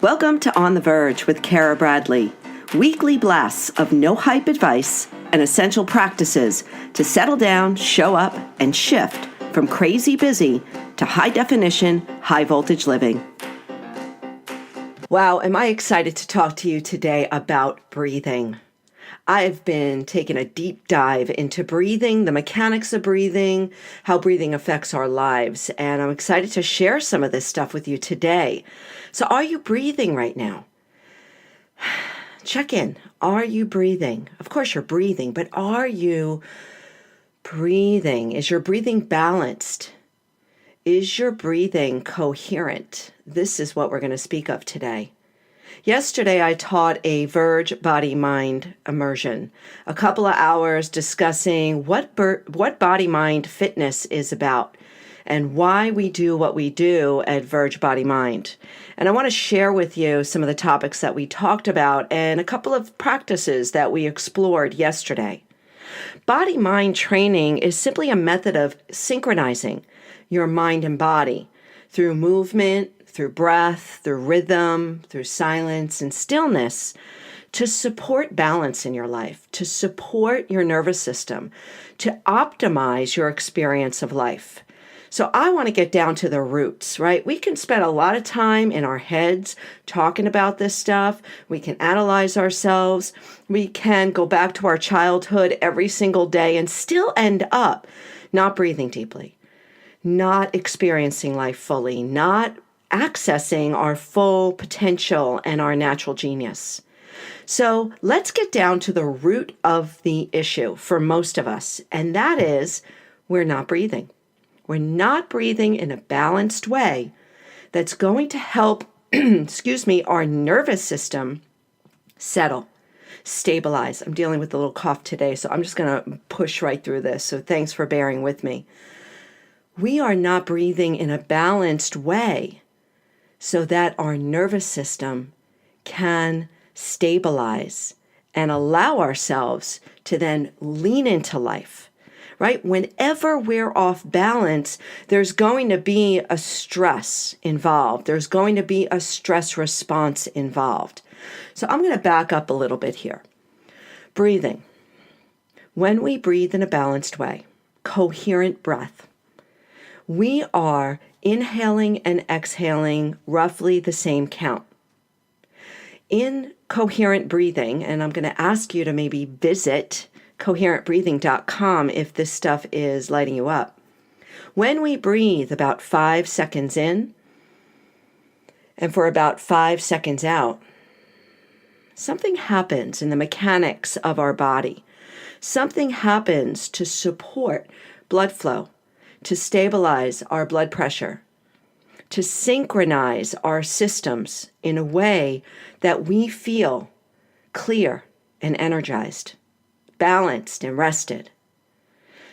Welcome to On The Verge with Cara Bradley, weekly blasts of no-hype advice and essential practices to settle down, show up, and shift from crazy busy to high-definition, high-voltage living. Wow, am I excited to talk to you today about breathing. I've been taking a deep dive into breathing, the mechanics of breathing, how breathing affects our lives, and I'm excited to share some of this stuff with you today. So are you breathing right now? Check in. Are you breathing? Of course you're breathing, but are you breathing? Is your breathing balanced? Is your breathing coherent? This is what we're going to speak of today. Yesterday, I taught a Verge body-mind immersion, a couple of hours discussing what body-mind fitness is about and why we do what we do at Verge Body Mind. And I want to share with you some of the topics that we talked about and a couple of practices that we explored yesterday. Body-mind training is simply a method of synchronizing your mind and body through movement, through breath, through rhythm, through silence and stillness to support balance in your life, to support your nervous system, to optimize your experience of life. So I want to get down to the roots, right? We can spend a lot of time in our heads talking about this stuff. We can analyze ourselves. We can go back to our childhood every single day and still end up not breathing deeply, not experiencing life fully, not accessing our full potential and our natural genius. So let's get down to the root of the issue for most of us, and that is we're not breathing. We're not breathing in a balanced way that's going to help, our nervous system settle, stabilize. I'm dealing with a little cough today, so I'm just going to push right through this. So thanks for bearing with me. We are not breathing in a balanced way so that our nervous system can stabilize and allow ourselves to then lean into life, right? Whenever we're off balance, there's going to be a stress involved. There's going to be a stress response involved. So I'm going to back up a little bit here. Breathing. When we breathe in a balanced way, coherent breath, we are inhaling and exhaling roughly the same count. In coherent breathing, and I'm going to ask you to maybe visit coherentbreathing.com if this stuff is lighting you up. When we breathe about 5 seconds in and for about 5 seconds out, something happens in the mechanics of our body. Something happens to support blood flow, to stabilize our blood pressure, to synchronize our systems in a way that we feel clear and energized, balanced and rested.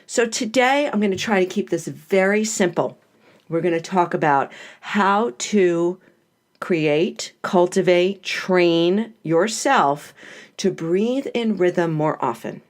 So today I'm going to try to keep this very simple. We're going to talk about how to create, cultivate, train yourself to breathe in rhythm more often.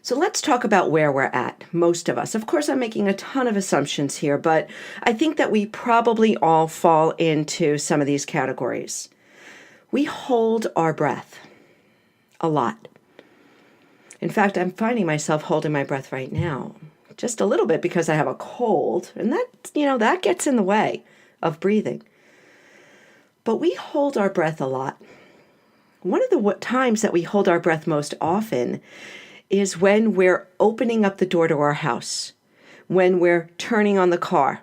So let's talk about where we're at, most of us. Of course, I'm making a ton of assumptions here, but I think that we probably all fall into some of these categories. We hold our breath a lot. In fact, I'm finding myself holding my breath right now, just a little bit because I have a cold, and that gets in the way of breathing. But we hold our breath a lot. One of the times that we hold our breath most often is when we're opening up the door to our house, when we're turning on the car,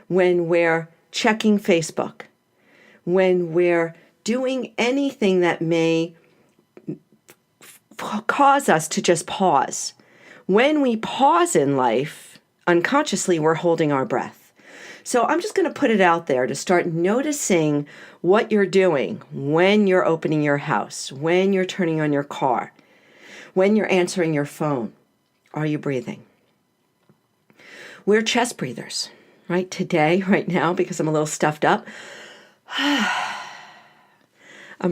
when we're checking Facebook, when we're doing anything that may cause us to just pause. When we pause in life, unconsciously, we're holding our breath. So I'm just going to put it out there to start noticing what you're doing when you're opening your house, when you're turning on your car, when you're answering your phone. Are you breathing? We're chest breathers, right? Today, right now, because I'm a little stuffed up, I'm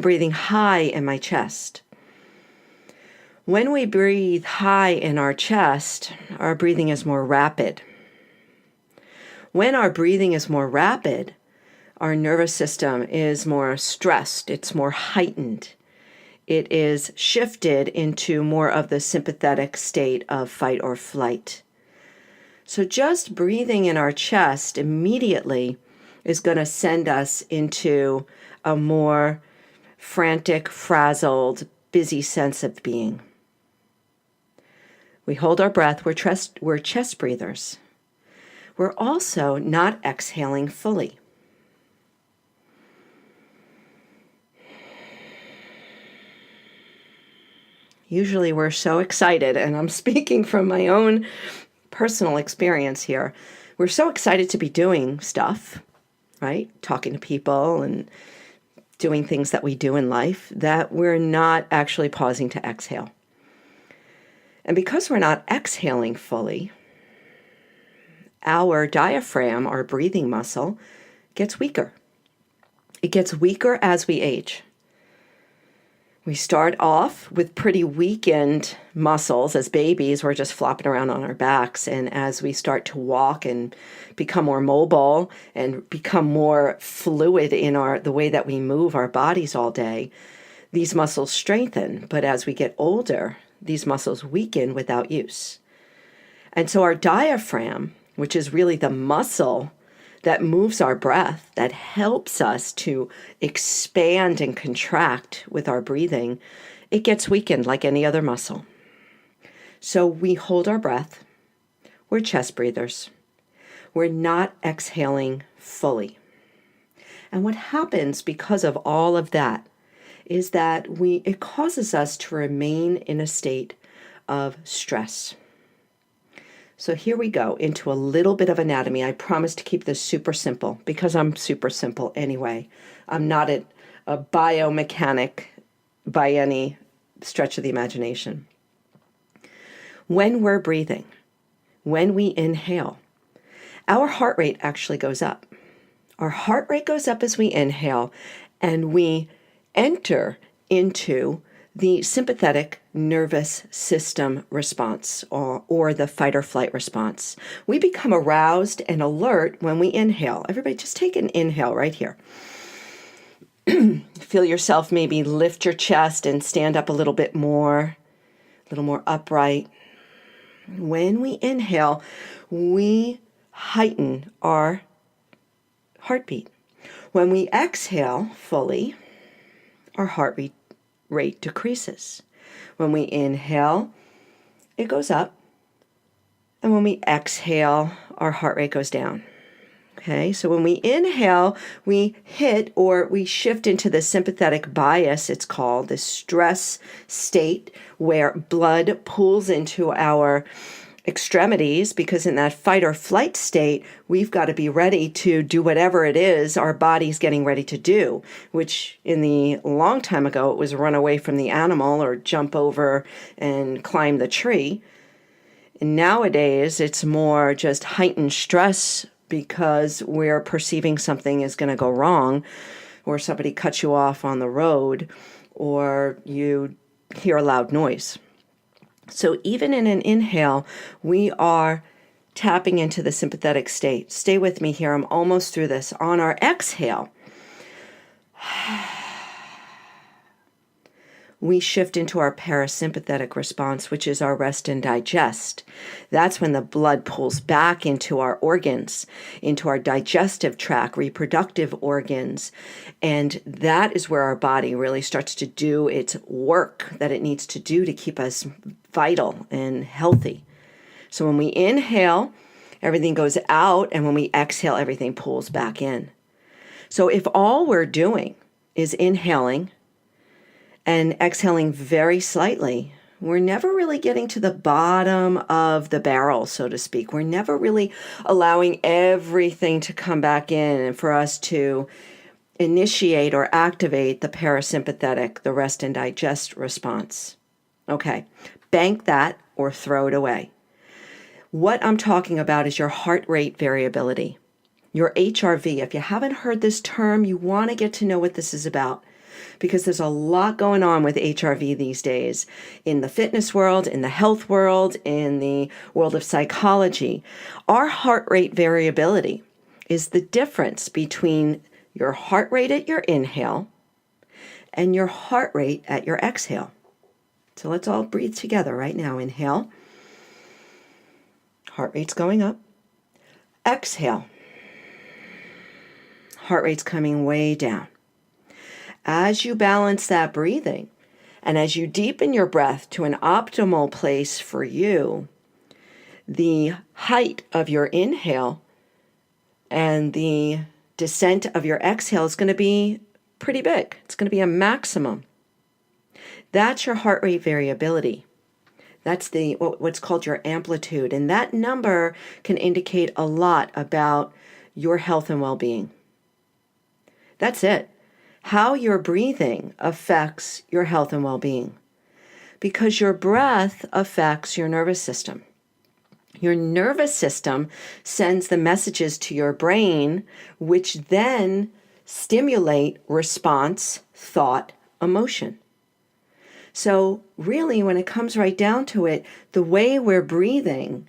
breathing high in my chest. When we breathe high in our chest, our breathing is more rapid. When our breathing is more rapid, Our nervous system is more stressed, it's more heightened. It is shifted into more of the sympathetic state of fight or flight. So just breathing in our chest immediately is going to send us into a more frantic, frazzled, busy sense of being. We hold our breath, we're chest breathers. We're also not exhaling fully. Usually we're so excited, and I'm speaking from my own personal experience here. We're so excited to be doing stuff, right? Talking to people and doing things that we do in life, that we're not actually pausing to exhale. And because we're not exhaling fully, our diaphragm, our breathing muscle, gets weaker. It gets weaker as we age. We start off with pretty weakened muscles. As babies, we're just flopping around on our backs. And as we start to walk and become more mobile and become more fluid in the way that we move our bodies all day, these muscles strengthen. But as we get older, these muscles weaken without use. And so our diaphragm, which is really the muscle that moves our breath, that helps us to expand and contract with our breathing, it gets weakened like any other muscle. So we hold our breath. We're chest breathers. We're not exhaling fully. And what happens because of all of that is that it causes us to remain in a state of stress. So here we go into a little bit of anatomy. I promise to keep this super simple because I'm super simple anyway. I'm not a biomechanic by any stretch of the imagination. When we're breathing, when we inhale, our heart rate actually goes up. Our heart rate goes up as we inhale, and we enter into the sympathetic nervous system response, or the fight or flight response. We become aroused and alert when we inhale. Everybody just take an inhale right here. Feel yourself maybe lift your chest and stand up a little more upright. When we inhale, we heighten our heartbeat. When we exhale fully, our heart rate decreases. When we inhale, it goes up. And when we exhale, our heart rate goes down. Okay, so when we inhale, we shift into the sympathetic bias, it's called, the stress state where blood pulls into our extremities, because in that fight or flight state, we've got to be ready to do whatever it is our body's getting ready to do, which in the long time ago, it was run away from the animal or jump over and climb the tree. And nowadays, it's more just heightened stress because we're perceiving something is going to go wrong, or somebody cuts you off on the road, or you hear a loud noise. So even in an inhale, we are tapping into the sympathetic state. Stay with me here. I'm almost through this. On our exhale, we shift into our parasympathetic response, which is our rest and digest. That's when the blood pulls back into our organs, into our digestive tract, reproductive organs. And that is where our body really starts to do its work that it needs to do to keep us vital and healthy. So when we inhale, everything goes out, and when we exhale, everything pulls back in. So if all we're doing is inhaling and exhaling very slightly, we're never really getting to the bottom of the barrel, so to speak. We're never really allowing everything to come back in and for us to initiate or activate the parasympathetic, the rest and digest response. Okay, bank that or throw it away. What I'm talking about is your heart rate variability, your HRV. If you haven't heard this term, you want to get to know what this is about, because there's a lot going on with HRV these days in the fitness world, in the health world, in the world of psychology. Our heart rate variability is the difference between your heart rate at your inhale and your heart rate at your exhale. So let's all breathe together right now. Inhale. Heart rate's going up. Exhale. Heart rate's coming way down. As you balance that breathing, and as you deepen your breath to an optimal place for you, the height of your inhale and the descent of your exhale is going to be pretty big. It's going to be a maximum. That's your heart rate variability. That's what's called your amplitude. And that number can indicate a lot about your health and well-being. That's it. How your breathing affects your health and well-being. Because your breath affects your nervous system. Your nervous system sends the messages to your brain, which then stimulate response, thought, emotion. So really, when it comes right down to it, the way we're breathing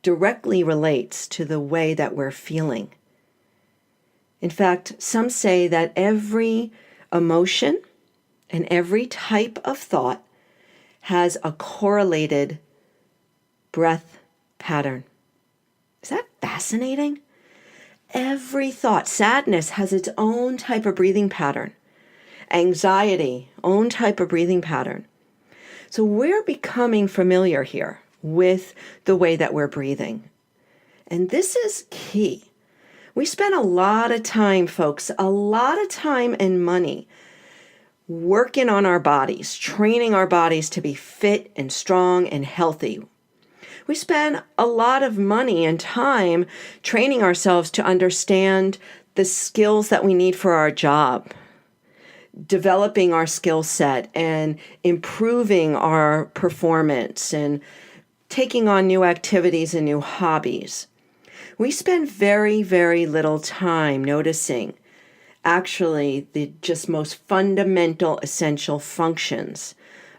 directly relates to the way that we're feeling. In fact, some say that every emotion and every type of thought has a correlated breath pattern. Is that fascinating? Every thought, sadness has its own type of breathing pattern. Anxiety, own type of breathing pattern. So we're becoming familiar here with the way that we're breathing. And this is key. We spend a lot of time, folks, a lot of time and money working on our bodies, training our bodies to be fit and strong and healthy. We spend a lot of money and time training ourselves to understand the skills that we need for our job, developing our skill set and improving our performance and taking on new activities and new hobbies. We spend very, very little time noticing actually the just most fundamental, essential functions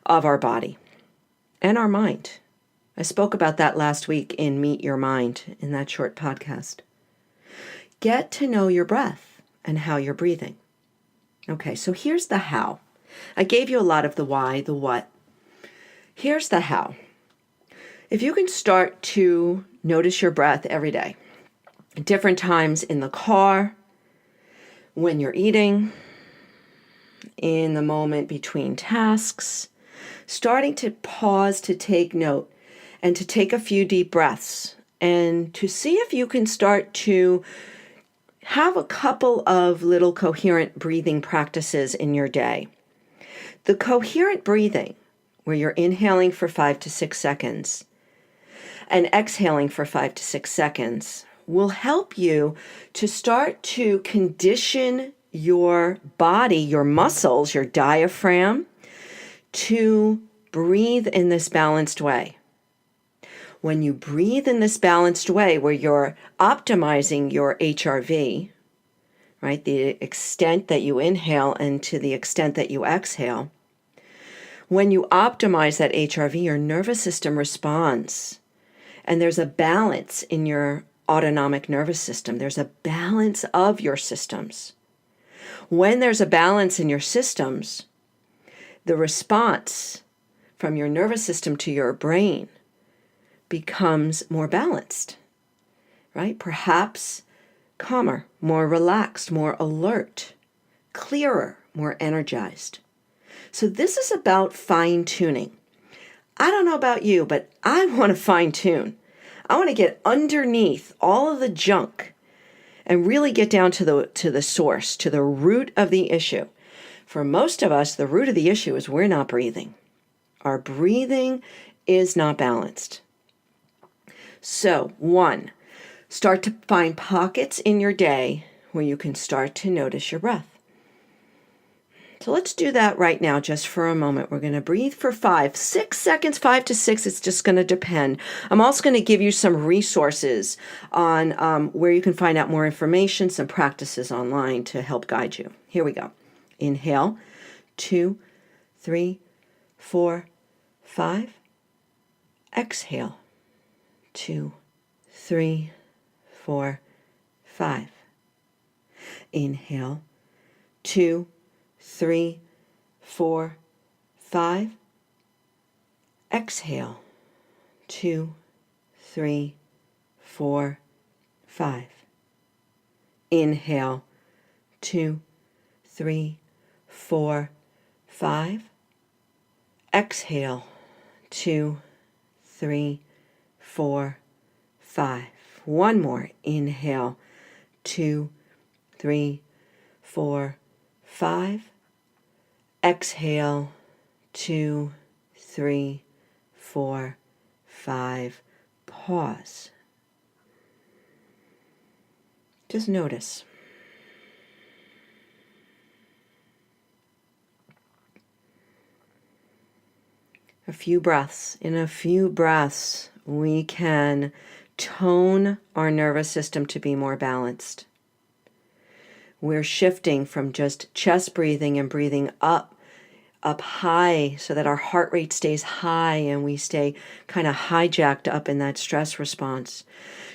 of our body and our mind. I spoke about that last week in Meet Your Mind in that short podcast. Get to know your breath and how you're breathing. Okay, so here's the how. I gave you a lot of the why, the what. Here's the how. If you can start to notice your breath every day, at different times in the car, when you're eating, in the moment between tasks, starting to pause to take note and to take a few deep breaths and to see if you can start to have a couple of little coherent breathing practices in your day. The coherent breathing, where you're inhaling for 5 to 6 seconds and exhaling for 5 to 6 seconds, will help you to start to condition your body, your muscles, your diaphragm, to breathe in this balanced way. When you breathe in this balanced way, where you're optimizing your HRV, right, the extent that you inhale and to the extent that you exhale, when you optimize that HRV, your nervous system responds. And there's a balance in your autonomic nervous system. There's a balance of your systems. When there's a balance in your systems, the response from your nervous system to your brain becomes more balanced, right? Perhaps calmer, more relaxed, more alert, clearer, more energized. So this is about fine-tuning. I don't know about you, but I want to fine-tune. I want to get underneath all of the junk and really get down to the source, to the root of the issue. For most of us, the root of the issue is we're not breathing. Our breathing is not balanced. So, 1, start to find pockets in your day where you can start to notice your breath. So let's do that right now just for a moment. We're going to breathe for 5, 6 seconds, 5 to 6. It's just going to depend. I'm also going to give you some resources on where you can find out more information, some practices online to help guide you. Here we go. Inhale, 2, 3, 4, 5. Exhale, 2, 3, 4, 5. Inhale, 2, 3, 4, 5. Exhale, 2, 3, 4, 5. Inhale, 2, 3, 4, 5. Exhale, 2, 3, 4, 5. One more. Inhale, 2, 3, 4, 5. Exhale, 2, 3, 4, 5. Pause. Just notice. A few breaths. In a few breaths, we can tone our nervous system to be more balanced. We're shifting from just chest breathing and breathing up high so that our heart rate stays high and we stay kind of hijacked up in that stress response,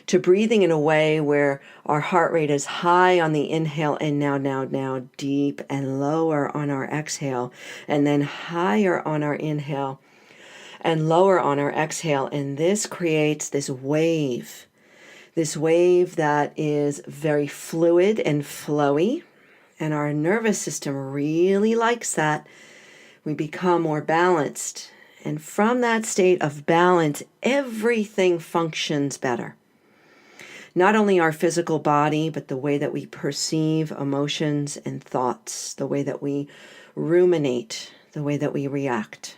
to breathing in a way where our heart rate is high on the inhale and now deep and lower on our exhale, and then higher on our inhale and lower on our exhale. And this creates this wave that is very fluid and flowy, and our nervous system really likes that. We become more balanced, and from that state of balance, everything functions better. Not only our physical body, but the way that we perceive emotions and thoughts, the way that we ruminate, the way that we react.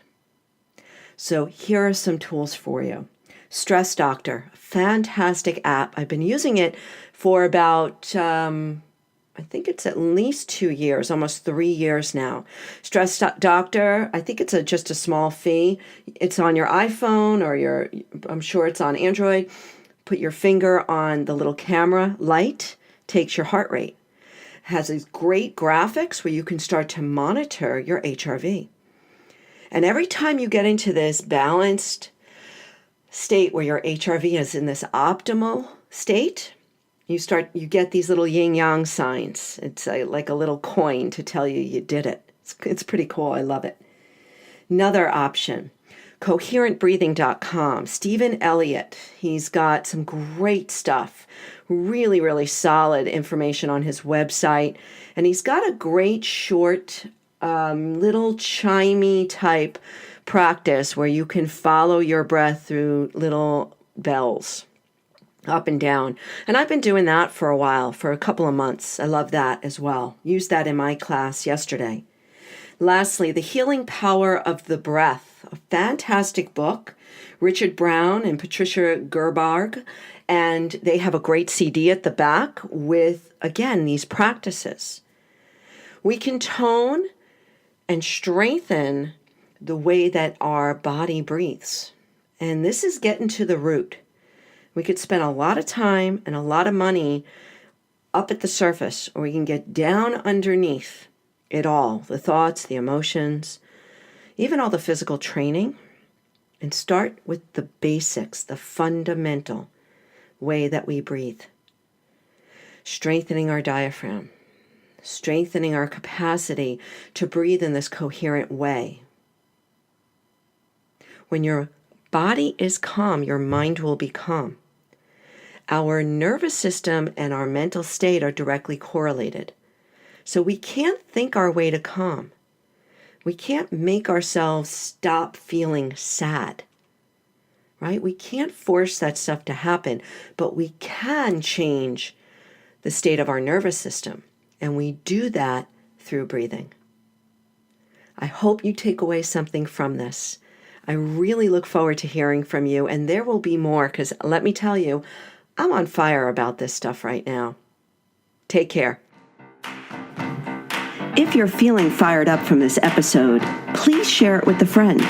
So here are some tools for you. Stress Doctor, fantastic app. I've been using it for about, I think it's at least 2 years, almost 3 years now. Stress Doctor, I think it's just a small fee. It's on your iPhone or I'm sure it's on Android. Put your finger on the little camera light, takes your heart rate. It has these great graphics where you can start to monitor your HRV. And every time you get into this balanced state where your HRV is in this optimal state, you get these little yin-yang signs. It's like a little coin to tell you did it. It's pretty cool. I love it. Another option, coherentbreathing.com. Stephen Elliott, he's got some great stuff, really, really solid information on his website. And he's got a great short little chimey type practice where you can follow your breath through little bells up and down. And I've been doing that for a while, for a couple of months. I love that as well. Used that in my class yesterday. Lastly, The Healing Power of the Breath, a fantastic book. Richard Brown and Patricia Gerber, and they have a great CD at the back with, again, these practices. We can tone and strengthen the way that our body breathes. And this is getting to the root. We could spend a lot of time and a lot of money up at the surface, or we can get down underneath it all, the thoughts, the emotions, even all the physical training, and start with the basics, the fundamental way that we breathe. Strengthening our diaphragm, strengthening our capacity to breathe in this coherent way. When your body is calm, your mind will be calm. Our nervous system and our mental state are directly correlated. So we can't think our way to calm. We can't make ourselves stop feeling sad, right? We can't force that stuff to happen, but we can change the state of our nervous system. And we do that through breathing. I hope you take away something from this. I really look forward to hearing from you, and there will be more, because let me tell you, I'm on fire about this stuff right now. Take care. If you're feeling fired up from this episode, please share it with a friend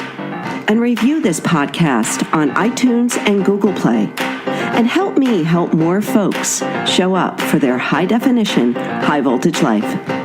and review this podcast on iTunes and Google Play, and help me help more folks show up for their high definition, high voltage life.